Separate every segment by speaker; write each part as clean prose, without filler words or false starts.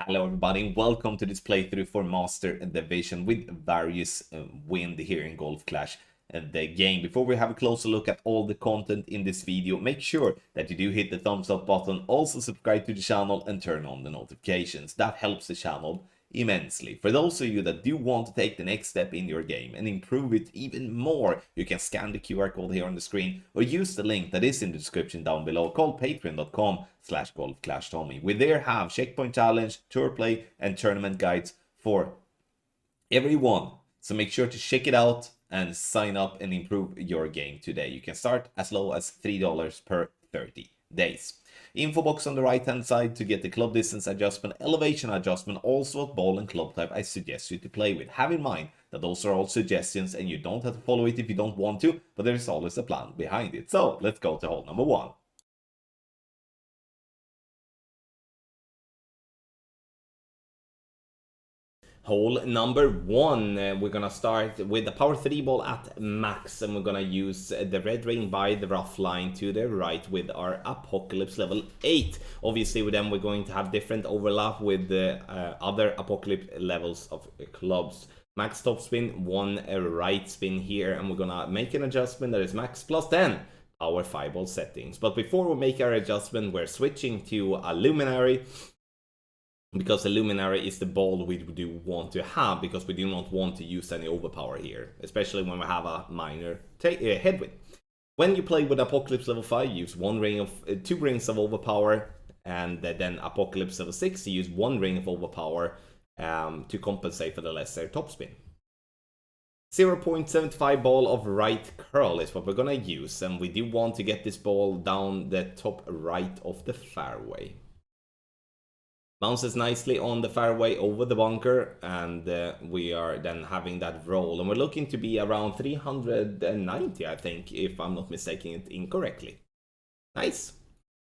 Speaker 1: Hello everybody, welcome to this playthrough for Master Division with various wind here in Golf Clash the game. Before we have a closer look at all the content in this video, make sure that you do hit the thumbs up button, also subscribe to the channel and turn on the notifications. That helps the channel immensely. For those of you that do want to take the next step in your game and improve it even more, you can scan the QR code here on the screen or use the link that is in the description down below called patreon.com/golfclashtommy. We there have checkpoint challenge, tour play and tournament guides for everyone. So make sure to check it out and sign up and improve your game today. You can start as low as $3 per 30 days. Info box on the right hand side to get the club distance adjustment, elevation adjustment, also what ball and club type I suggest you to play with. Have in mind that those are all suggestions and you don't have to follow it if you don't want to, but there is always a plan behind it. So let's go to hole number 1. Hole number 1, we're gonna start with the power 3 ball at max, and we're gonna use the red ring by the rough line to the right with our Apocalypse level 8. Obviously with them we're going to have different overlap with the other Apocalypse levels of clubs. Max top spin, 1 right spin here, and we're gonna make an adjustment that is max plus 10 power 5 ball settings. But before we make our adjustment, we're switching to a Luminary, because the Luminary is the ball we do want to have, because we do not want to use any overpower here, especially when we have a minor headwind. When you play with Apocalypse level 5, use 2 rings of overpower, and then Apocalypse level 6, you use 1 ring of overpower to compensate for the lesser topspin. 0.75 ball of right curl is what we're gonna use, and we do want to get this ball down the top right of the fairway. Bounces nicely on the fairway over the bunker, and we are then having that roll, and we're looking to be around 390, I think, if I'm not mistaking it incorrectly. Nice.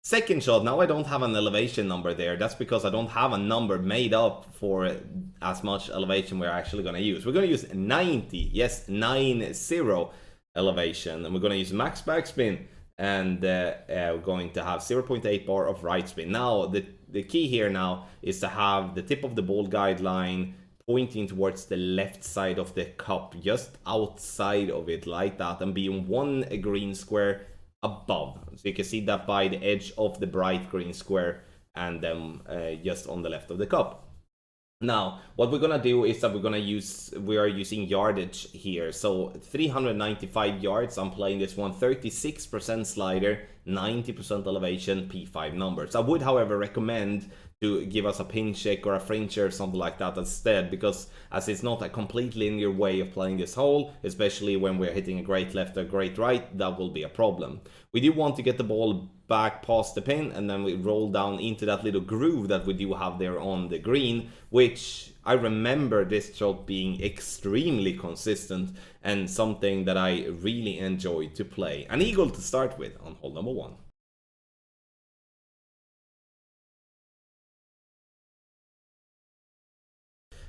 Speaker 1: Second shot, now I don't have an elevation number there. That's because I don't have a number made up for as much elevation we're actually going to use. We're going to use 90, yes, 90 elevation, and we're going to use max backspin, and we're going to have 0.8 bar of right spin. Now the key here now is to have the tip of the ball guideline pointing towards the left side of the cup, just outside of it like that, and being 1 green square above. So you can see that by the edge of the bright green square, and then just on the left of the cup. Now, what we're gonna do is that we are using yardage here. So 395 yards, I'm playing this one, 36% slider, 90% elevation, P5 numbers. I would, however, recommend to give us a pin check or a fringe or something like that instead, because as it's not a complete linear way of playing this hole, especially when we're hitting a great left or great right, that will be a problem. We do want to get the ball back past the pin, and then we roll down into that little groove that we do have there on the green, which I remember this shot being extremely consistent and something that I really enjoyed to play. An eagle to start with on hole number 1.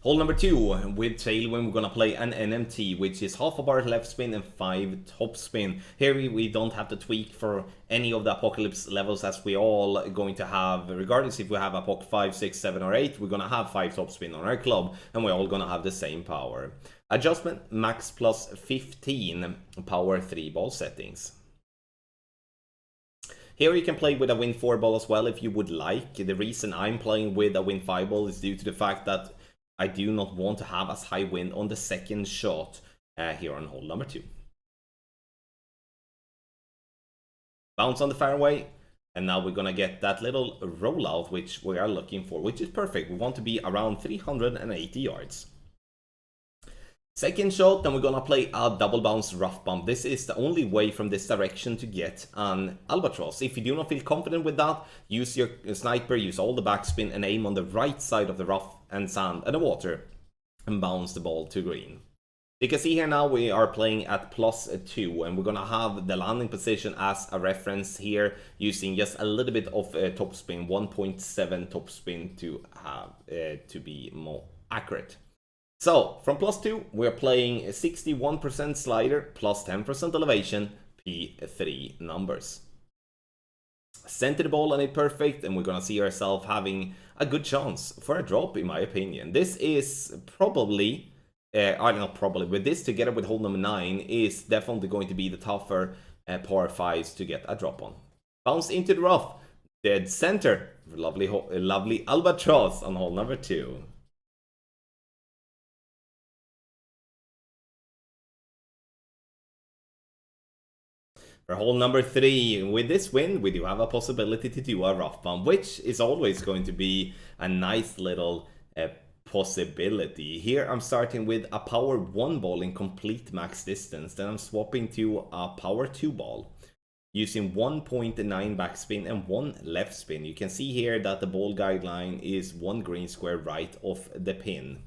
Speaker 1: Hole number 2, with tailwind, we're gonna play an NMT, which is half a bar left spin and 5 top spin. Here we don't have to tweak for any of the Apocalypse levels, as we all going to have, regardless if we have Apoc 5, 6, 7 or 8, we're gonna have 5 top spin on our club, and we're all gonna have the same power. Adjustment, max plus 15 power 3 ball settings. Here you can play with a Win 4 ball as well if you would like. The reason I'm playing with a Win 5 ball is due to the fact that I do not want to have as high wind on the second shot here on hole number 2. Bounce on the fairway, and now we're gonna get that little rollout which we are looking for, which is perfect. We want to be around 380 yards. Second shot, then we're gonna play a double bounce rough bump. This is the only way from this direction to get an albatross. If you do not feel confident with that, use your sniper, use all the backspin and aim on the right side of the rough and sand and the water and bounce the ball to green. You can see here now we are playing at +2, and we're gonna have the landing position as a reference here, using just a little bit of topspin, 1.7 topspin to have to be more accurate. So from +2, we're playing 61% slider, plus 10% elevation, P3 numbers. Center the ball on it perfect, and we're gonna see ourselves having a good chance for a drop, in my opinion. This is probably, not probably, but this together with hole number 9 is definitely going to be the tougher par 5s to get a drop on. Bounce into the rough, dead center, lovely albatross on hole number 2. For hole number 3, with this win, we do have a possibility to do a rough bump, which is always going to be a nice little possibility. Here I'm starting with a power 1 ball in complete max distance, then I'm swapping to a power 2 ball using 1.9 backspin and 1 left spin. You can see here that the ball guideline is 1 green square right of the pin.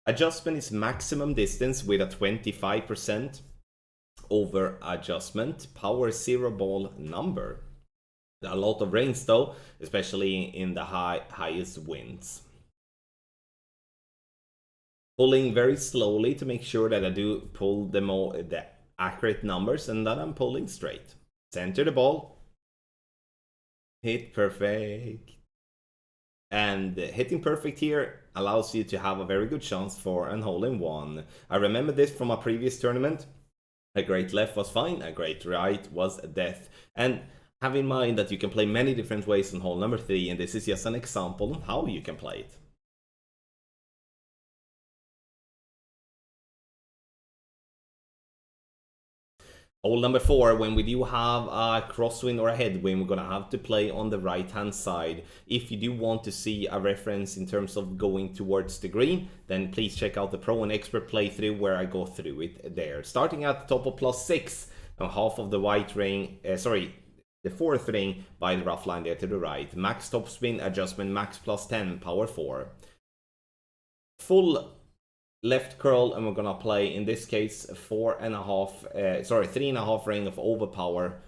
Speaker 1: Adjustment is maximum distance with a 25% over adjustment. Power 0 ball number. A lot of rains though, especially in the highest winds. Pulling very slowly to make sure that I do pull the accurate numbers and that I'm pulling straight. Center the ball. Hit perfect. And hitting perfect here allows you to have a very good chance for an hole-in-one. I remember this from a previous tournament. A great left was fine, a great right was death. And have in mind that you can play many different ways on hole number 3, and this is just an example of how you can play it. Hole number 4, when we do have a crosswind or a headwind, we're gonna have to play on the right hand side. If you do want to see a reference in terms of going towards the green, then please check out the pro and expert playthrough where I go through it there. Starting at the top of +6, and half of the white ring, the 4th ring by the rough line there to the right. Max topspin adjustment, max +10, power 4. Full left curl, and we're gonna play in this case 3.5 ring of overpower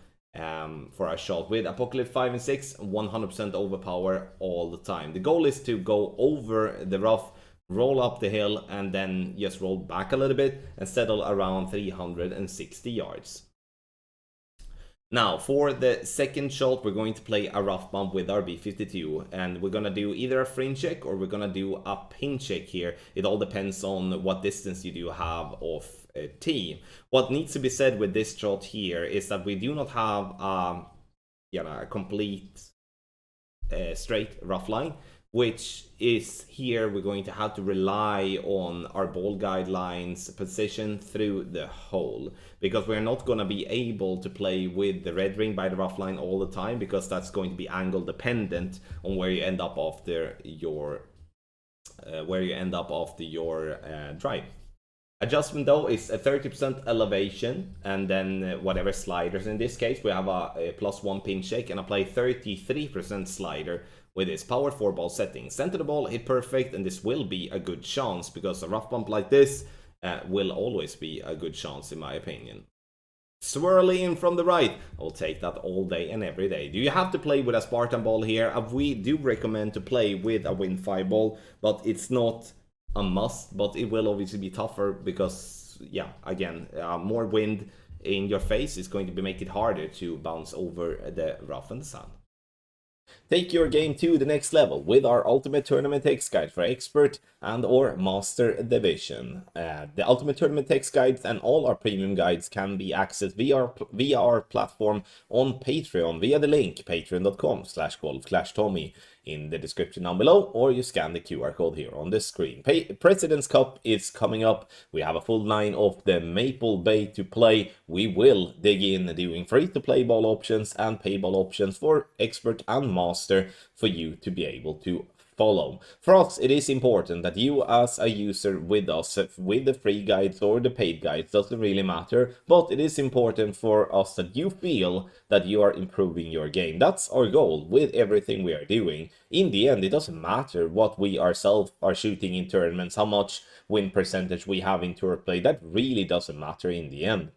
Speaker 1: for a shot with Apocalypse 5 and 6, 100% overpower all the time. The goal is to go over the rough, roll up the hill, and then just roll back a little bit and settle around 360 yards. Now, for the second shot, we're going to play a rough bump with our B52, and we're gonna do either a fringe check or we're gonna do a pin check here. It all depends on what distance you do have off tee. What needs to be said with this shot here is that we do not have a complete straight rough line, which is here we're going to have to rely on our ball guidelines position through the hole, because we're not going to be able to play with the red ring by the rough line all the time, because that's going to be angle dependent on where you end up after your drive. Adjustment though is a 30% elevation, and then whatever sliders. In this case we have a +1 pin shake, and I play 33% slider with this power 4 ball setting. Center the ball, hit perfect, and this will be a good chance, because a rough bump like this will always be a good chance in my opinion. Swirly in from the right, I'll take that all day and every day. Do you have to play with a Spartan ball here? We do recommend to play with a Wind 5 ball, but it's not a must, but it will obviously be tougher because, yeah, again, more wind in your face is going to make it harder to bounce over the rough and the sand. Take your game to the next level with our Ultimate Tournament Text Guide for Expert and or Master Division. The Ultimate Tournament Text Guides and all our premium guides can be accessed via our platform on Patreon via the link patreon.com/golfclashtommy in the description down below, or you scan the QR code here on the screen. President's Cup is coming up. We have a full line of the Maple Bay to play. We will dig in doing free-to-play ball options and pay ball options for Expert and Master for you to be able to follow. For us, it is important that you as a user with us, with the free guides or the paid guides, doesn't really matter, but it is important for us that you feel that you are improving your game. That's our goal with everything we are doing. In the end, it doesn't matter what we ourselves are shooting in tournaments, how much win percentage we have in tour play. That really doesn't matter in the end.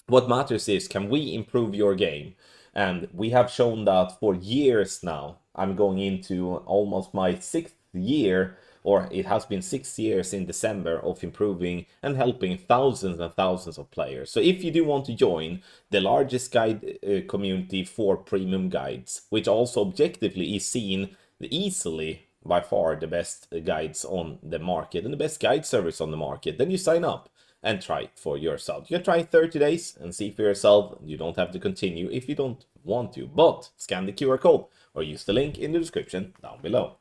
Speaker 1: What matters is, can we improve your game? And we have shown that for years now. I'm going into almost my 6th year or it has been 6 years in December of improving and helping thousands and thousands of players. So if you do want to join the largest guide community for premium guides, which also objectively is seen easily by far the best guides on the market and the best guide service on the market, then you sign up and try for yourself. You can try 30 days and see for yourself. You don't have to continue if you don't want to, but scan the QR code or use the link in the description down below.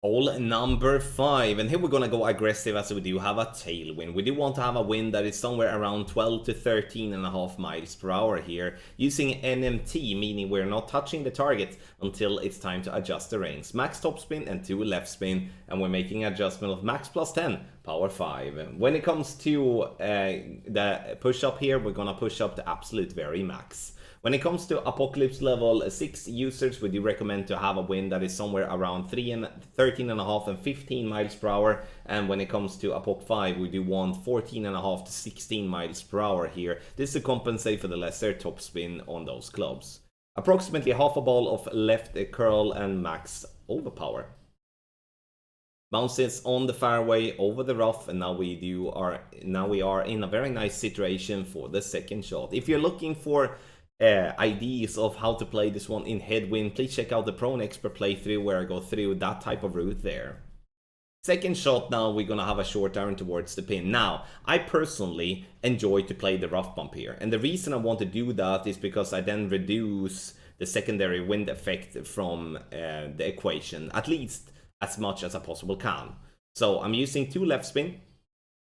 Speaker 1: Hole number 5, and here we're gonna go aggressive as we do have a tailwind. We do want to have a wind that is somewhere around 12 to 13.5 miles per hour here, using NMT, meaning we're not touching the target until it's time to adjust the reins. Max top spin and 2 left spin, and we're making an adjustment of max plus 10, power 5. When it comes to the push up here, we're gonna push up the absolute very max. When it comes to Apocalypse level 6 users, we do recommend to have a wind that is somewhere around 13.5 and 15 miles per hour. And when it comes to Apoc 5, we do want 14.5 to 16 miles per hour here. This to compensate for the lesser top spin on those clubs. Approximately half a ball of left curl and max overpower. Bounces on the fairway over the rough, and now we are in a very nice situation for the second shot. If you're looking for ideas of how to play this one in headwind, please check out the Pro and Expert playthrough where I go through that type of route there. Second shot, now we're gonna have a short iron towards the pin. Now, I personally enjoy to play the rough bump here, and the reason I want to do that is because I then reduce the secondary wind effect from the equation, at least as much as I possibly can. So I'm using 2 left spin.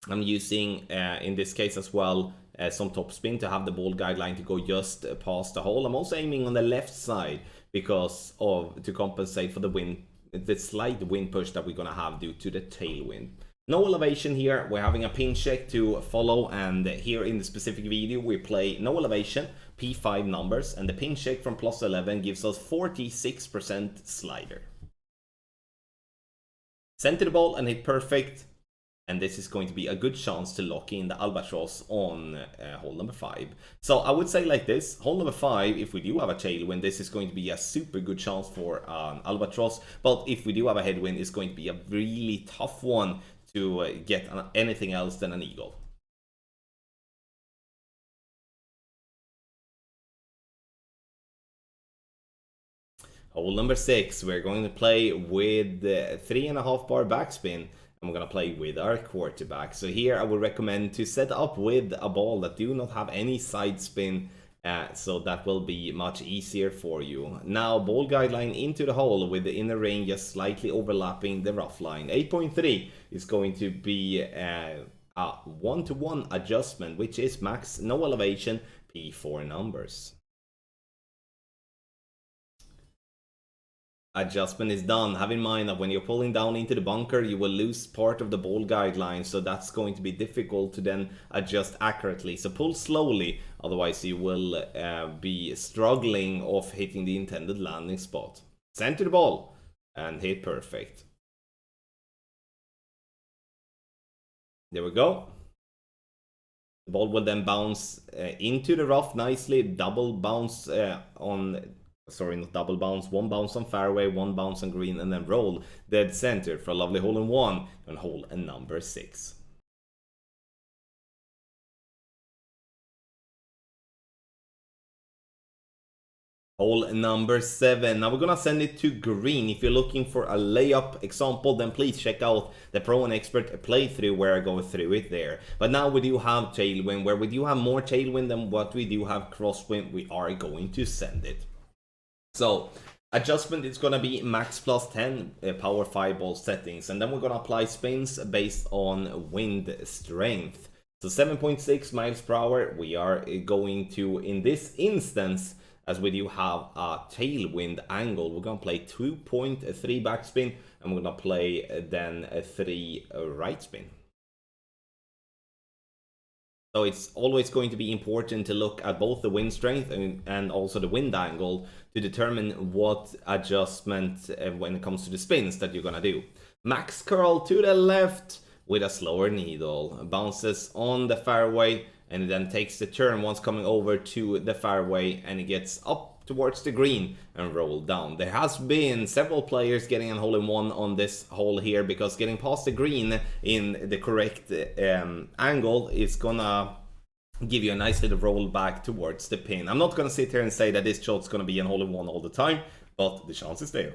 Speaker 1: I'm using, in this case as well, some top spin to have the ball guideline to go just past the hole. I'm also aiming on the left side because to compensate for the slight wind push that we're gonna have due to the tailwind. No elevation here. We're having a pin check to follow, and here in the specific video we play no elevation, P5 numbers, and the pin check from plus 11 gives us 46% slider. Center the ball and hit perfect. And this is going to be a good chance to lock in the albatross on hole number 5. So I would say like this, hole number 5, if we do have a tailwind, this is going to be a super good chance for an albatross. But if we do have a headwind, it's going to be a really tough one to get anything else than an eagle. Hole number 6, we're going to play with 3.5 bar backspin. And we're going to play with our quarterback. So here I would recommend to set up with a ball that do not have any side spin, so that will be much easier for you. Now ball guideline into the hole with the inner ring just slightly overlapping the rough line. 8.3 is going to be a 1-to-1 adjustment, which is max, no elevation, P4 numbers. Adjustment is done. Have in mind that when you're pulling down into the bunker, you will lose part of the ball guideline, so that's going to be difficult to then adjust accurately. So pull slowly, otherwise you will be struggling of hitting the intended landing spot. Center the ball and hit perfect. There we go. The ball will then bounce into the rough nicely, double bounce not double bounce, 1 bounce on fairway, 1 bounce on green, and then roll dead center for a lovely hole in 1 on hole number 6. Hole number 7. Now we're gonna send it to green. If you're looking for a layup example, then please check out the Pro and Expert playthrough where I go through it there. But now we do have tailwind, where we do have more tailwind than what we do have crosswind. We are going to send it. So adjustment is going to be max plus 10 power 5 ball settings, and then we're going to apply spins based on wind strength. So 7.6 miles per hour we are going to, in this instance, as we do have a tailwind angle, we're going to play 2.3 backspin, and we're going to play then a 3 right spin. So it's always going to be important to look at both the wind strength and also the wind angle to determine what adjustment when it comes to the spins that you're gonna do. Max curl to the left with a slower needle. Bounces on the fairway and it then takes the turn once coming over to the fairway, and it gets up up towards the green and roll down. There has been several players getting a hole-in-one on this hole here, because getting past the green in the correct angle is gonna give you a nice little roll back towards the pin. I'm not gonna sit here and say that this shot's gonna be a hole-in-one all the time, but the chance is there.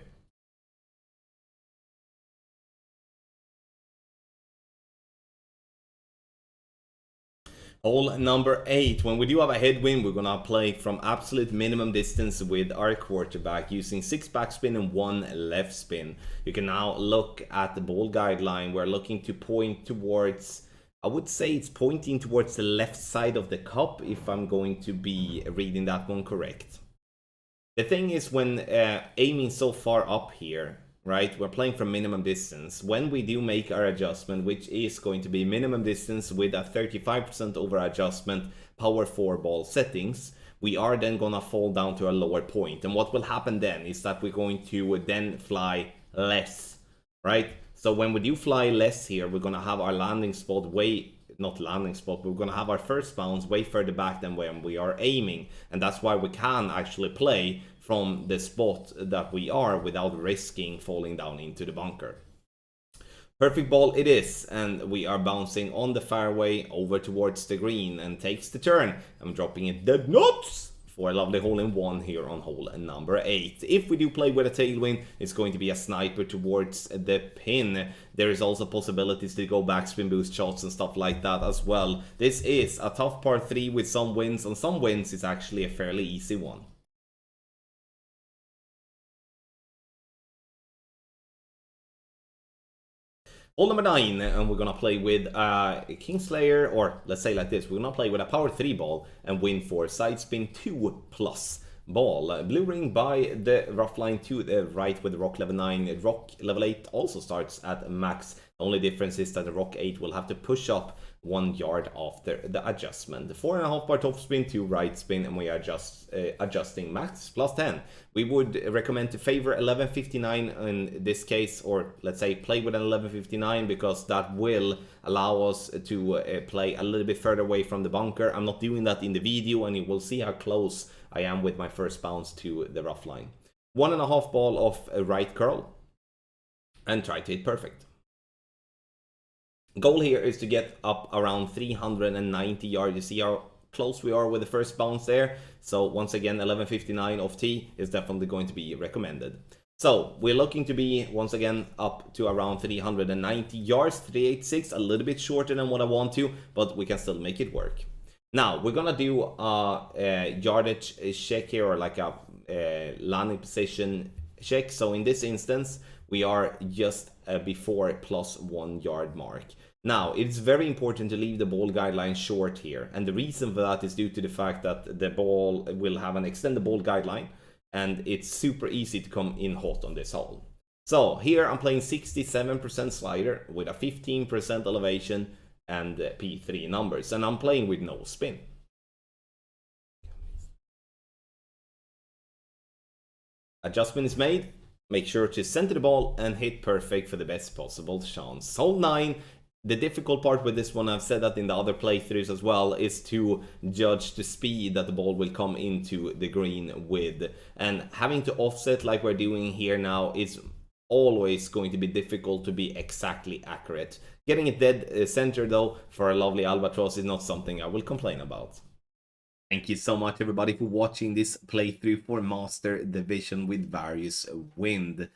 Speaker 1: Hole number 8. When we do have a headwind, we're gonna play from absolute minimum distance with our quarterback using 6 backspin and 1 left spin. You can now look at the ball guideline. We're looking to point towards, I would say it's pointing towards the left side of the cup, if I'm going to be reading that one correct. The thing is, when aiming so far up here, right, we're playing from minimum distance. When we do make our adjustment, which is going to be minimum distance with a 35% over adjustment, power 4 ball settings, we are then gonna fall down to a lower point. And what will happen then is that we're going to then fly less, right? So when we do fly less here, we're gonna have our landing spot not landing spot, but we're gonna have our first bounce way further back than when we are aiming. And that's why we can actually play from the spot that we are without risking falling down into the bunker. Perfect ball it is, and we are bouncing on the fairway over towards the green and takes the turn. I'm dropping it dead nuts for a lovely hole-in-one here on hole number 8. If we do play with a tailwind, it's going to be a sniper towards the pin. There is also possibilities to go backspin boost shots and stuff like that as well. This is a tough par 3 with some wins. On some wins, it's actually a fairly easy one. Hole number 9, and we're gonna play with Kingslayer, or let's say like this, we're gonna play with a power 3 ball and win for side spin 2+ ball. Blue ring by the rough line to the right with the rock level 9. Rock level 8 also starts at max. The only difference is that the rock 8 will have to push up 1 yard after the adjustment. 4.5 bar top spin, 2 right spin, and we are just adjusting max plus 10. We would recommend to favor 1159 in this case, or let's say play with an 1159, because that will allow us to play a little bit further away from the bunker. I'm not doing that in the video, and you will see how close I am with my first bounce to the rough line. 1.5 ball of a right curl and try to hit perfect. Goal here is to get up around 390 yards. You see how close we are with the first bounce there. So once again, 1159 off tee is definitely going to be recommended. So we're looking to be once again up to around 390 yards, 386, a little bit shorter than what I want to, but we can still make it work. Now we're gonna do a yardage check here, or like a landing position check. So in this instance, we are just before +1 yard mark. Now, it's very important to leave the ball guideline short here, and the reason for that is due to the fact that the ball will have an extended ball guideline, and it's super easy to come in hot on this hole. So here I'm playing 67% slider with a 15% elevation and P3 numbers, and I'm playing with no spin. Adjustment is made. Make sure to center the ball and hit perfect for the best possible chance. Hole 9. The difficult part with this one, I've said that in the other playthroughs as well, is to judge the speed that the ball will come into the green with. And having to offset like we're doing here now is always going to be difficult to be exactly accurate. Getting it dead center though for a lovely albatross is not something I will complain about. Thank you so much everybody for watching this playthrough for Master Division with Various Wind.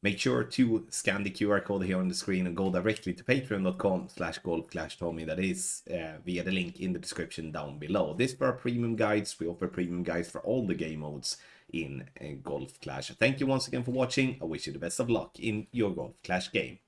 Speaker 1: Make sure to scan the QR code here on the screen and go directly to patreon.com/golfclashtommy. That is via the link in the description down below. This for our premium guides. We offer premium guides for all the game modes in Golf Clash. Thank you once again for watching. I wish you the best of luck in your Golf Clash game.